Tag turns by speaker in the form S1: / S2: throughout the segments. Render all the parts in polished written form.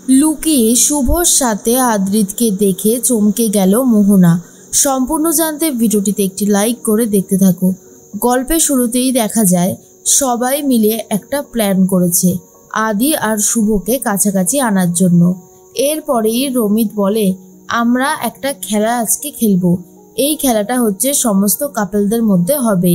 S1: লুকিয়ে শুভর সাথে আদ্রিতকে দেখে চমকে গেল মোহনা। সম্পূর্ণ জানতে ভিডিওটিতে একটি লাইক করে দেখতে থাকো। গল্পের শুরুতেই দেখা যায় সবাই মিলে একটা প্ল্যান করেছে আদি আর শুভকে কাছাকাছি আনার জন্য। এরপরেই রমিত বলে, আমরা একটা খেলা আজকে খেলবো। এই খেলাটা হচ্ছে সমস্ত কাপলদের মধ্যে হবে,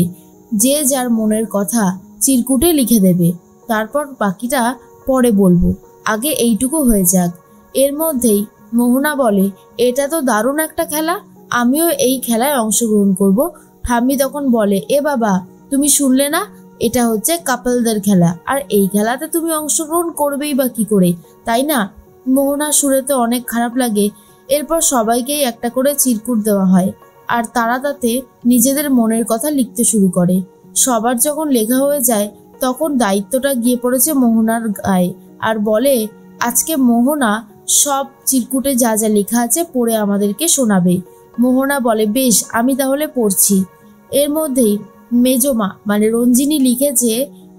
S1: যে যার মনের কথা চিরকুটে লিখে দেবে, তারপর বাকিটা পরে বলবো, আগে এইটুকু হয়ে যাক। এর মধ্যেই মোহনা বলে, এটা তো দারুণ একটা খেলা, আমিও এই খেলায় অংশগ্রহণ করব। ঠাম্মি তখন বলে, এ বাবা, তুমি শুনলে না, এটা হচ্ছে কাপলদের খেলা, আর এই খেলাতে তুমি অংশগ্রহণ করবেই বা কি করে, তাই না? মোহনার সুরেতে অনেক খারাপ লাগে। এরপর সবাইকেই একটা করে চিরকুট দেওয়া হয়, আর তারা তাতে নিজেদের মনের কথা লিখতে শুরু করে। সবার যখন লেখা হয়ে যায় তখন দায়িত্বটা গিয়ে পড়েছে মোহনার গায়ে, আর বলে, আজকে মোহনা সব চিরকুটে যা যা লেখা আছে পড়ে আমাদেরকে শোনাবে। মোহনা বলে, বেশ, আমি তাহলে পড়ছি। এর মধ্যেই মেজমা মানে রঞ্জিনী লিখেছে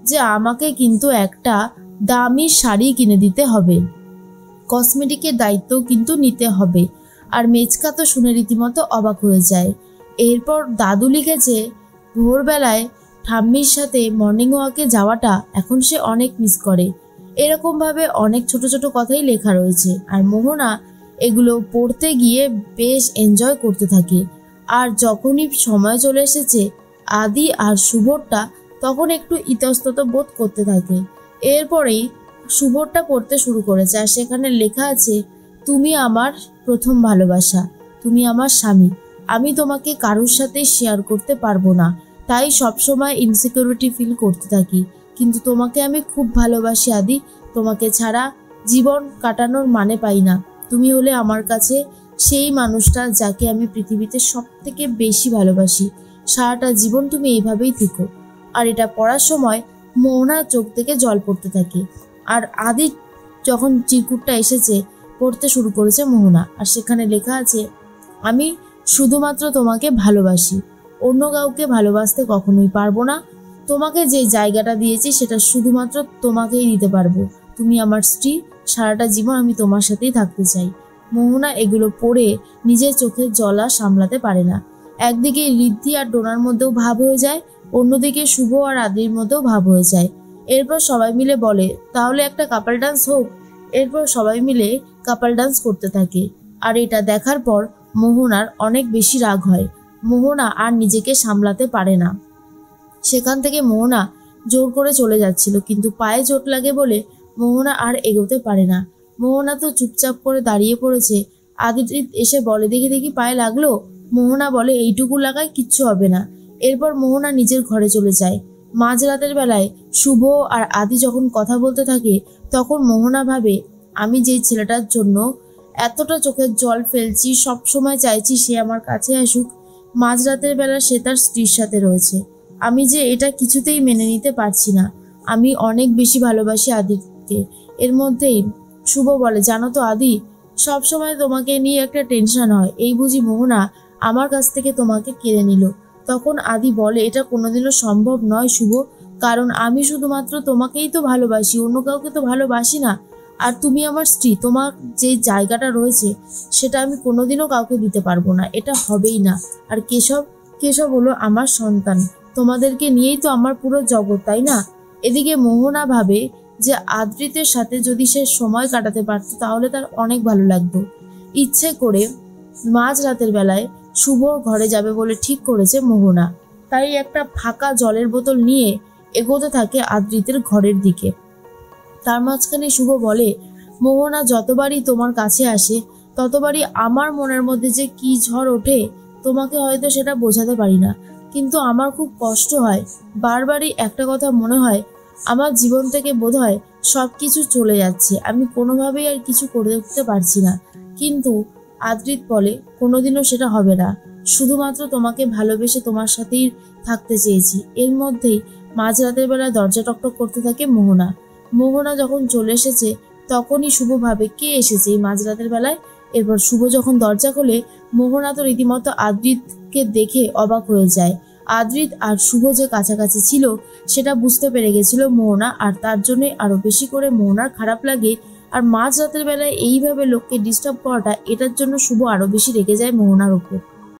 S1: যে আমাকে কিন্তু একটা দামি শাড়ি কিনে দিতে হবে, কসমেটিকের দায়িত্বও কিন্তু নিতে হবে। আর মেচকা তো শুনে রীতিমতো অবাক হয়ে যায়। এরপর দাদু লিখেছে, ভোরবেলায় ঠাম্মির সাথে মর্নিং ওয়াকে যাওয়াটা এখন সে অনেক মিস করে। এরকমভাবে অনেক ছোট ছোট কথাই লেখা রয়েছে, আর মোহনা এগুলো পড়তে গিয়ে বেশ এনজয় করতে থাকে। আর যখনই সময় চলে এসেছে আদি আর শুভরটা, তখন একটু ইতস্তত বোধ করতে থাকে। এরপরেই শুভরটা পড়তে শুরু করেছে, আর সেখানে লেখা আছে, তুমি আমার প্রথম ভালোবাসা, তুমি আমার স্বামী, আমি তোমাকে কারোর সাথে শেয়ার করতে পারবো না, তাই সবসময় ইনসিকিউরিটি ফিল করতে থাকি, কিন্তু তোমাকে আমি খুব ভালোবাসি আদি, তোমাকে ছাড়া জীবন কাটানোর মানে পাই না। তুমি হলে আমার কাছে সেই মানুষটা যাকে আমি পৃথিবীতে সব থেকে বেশি ভালোবাসি। সারাটা জীবন তুমি এইভাবেই থেকো। আর এটা পড়ার সময় মোহনার চোখ থেকে জল পড়তে থাকে। আর আদি যখন চিরকুটটা এসেছে পড়তে শুরু করেছে মোহনা, আর সেখানে লেখা আছে, আমি শুধুমাত্র তোমাকে ভালোবাসি, অন্য কাউকে ভালোবাসতে কখনোই পারবো না। তোমাকে যে জায়গাটা দিয়েছি সেটা শুধুমাত্র তোমাকেই দিতে পারবো। তুমি আমার স্ত্রী, সারাটা জীবন আমি তোমার সাথেই থাকতে চাই। মোহনা এগুলো পড়ে নিজের চোখের জল আর সামলাতে পারে না। একদিকে ঋদ্ধি আর ডোনার মধ্যেও ভাব হয়ে যায়, অন্যদিকে শুভ আর আদির মধ্যেও ভাব হয়ে যায়। এরপর সবাই মিলে বলে, তাহলে একটা কাপল ডান্স হোক। এরপর সবাই মিলে কাপল ডান্স করতে থাকে। আর এটা দেখার পর মোহনার অনেক বেশি রাগ হয়। মোহনা আর নিজেকে সামলাতে পারে না। সেখান থেকে মোহনা জোর করে চলে যাচ্ছিল, কিন্তু পায়ে চোট লাগে বলে মোহনা আর এগোতে পারে না। মোহনা তো চুপচাপ করে দাঁড়িয়ে পড়েছে। আদিত্য এসে বলে, দেখি দেখি পায়ে লাগলো? মোহনা বলে, এইটুকু লাগায় কিচ্ছু হবে না। এরপর মোহনা নিজের ঘরে চলে যায়। মাঝরাতের বেলায় শুভ আর আদি যখন কথা বলতে থাকে, তখন মোহনা ভাবে, আমি যেই ছেলেটার জন্য এতটা চোখের জল ফেলছি, সব সময় চাইছি সে আমার কাছে আসুক, মাঝরাতের বেলা সে তার স্ত্রীর সাথে রয়েছে। আমি যে এটা কিছুতেই মেনে নিতে পারছি না। আমি অনেক বেশি ভালোবাসি আদিকে। এর মধ্যেই শুভ বলে, জানো তো আদি, সব সময় তোমাকে নিয়ে একটা টেনশন হয়, এই বুঝি মোহনা আমার কাছ থেকে তোমাকে কেড়ে নিল। তখন আদি বলে, এটা কোনোদিনও সম্ভব নয় শুভ, কারণ আমি শুধুমাত্র তোমাকেই তো ভালোবাসি, অন্য কাউকে তো ভালোবাসি না। আর তুমি আমার স্ত্রী, তোমার যে জায়গাটা রয়েছে সেটা আমি কোনোদিনও কাউকে দিতে পারবো না, এটা হবেই না। আর কেশব হলো আমার সন্তান, তোমাদেরকে নিয়েই তো আমার পুরো জগৎ, তাই না? এদিকে মোহনা ভাবে যে আদ্রিতের সাথে যদি সে সময় কাটাতে পারত তাহলে তার অনেক ভালো লাগতো। ইচ্ছে করে মাঝ রাতের বেলায় শুভর ঘরে যাবে বলে ঠিক করেছে মোহনা। তাই একটা ফাঁকা জলের বোতল নিয়ে এগোতে থাকে আদ্রিতের ঘরের দিকে। তার মাঝখানে শুভ বলে, মোহনা যতবারই তোমার কাছে আসে ততবারই আমার মনের মধ্যে যে কি ঝড় ওঠে, তোমাকে হয়তো সেটা বোঝাতে পারি না, কিন্তু আমার খুব কষ্ট হয়। বারবারই একটা কথা মনে হয়, আমার জীবন থেকে বোধহয় সব কিছু চলে যাচ্ছে, আমি কোনোভাবেই আর কিছু করে উঠতে পারছি না। কিন্তু আদ্রিত বলে, কোনোদিনও সেটা হবে না, শুধুমাত্র তোমাকে ভালোবেসে তোমার সাথেই থাকতে চেয়েছি। এর মধ্যেই মাঝরাতের বেলা দরজা টকটক করতে থাকে মোহনা। মোহনা যখন চলে এসেছে তখনই শুভ ভাবে, কে এসেছে এই মাঝরাতের বেলায়? এরপর শুভ যখন দরজা খোলে, মোহনা তো রীতিমতো আদ্রিতকে দেখে অবাক হয়ে যায়। আদ্রিত আর শুভ যে কাছাকাছি ছিল সেটা বুঝতে পেরে গেছিল মোহনা, আর তার জন্যই আরো বেশি করে মোহনার খারাপ লাগে মাঝ রাতের বেলায় এইভাবে লোককে ডিস্টার্ব করাটা, এটার জন্য শুভ আরও বেশি রেগে যায় মোহনার উপর।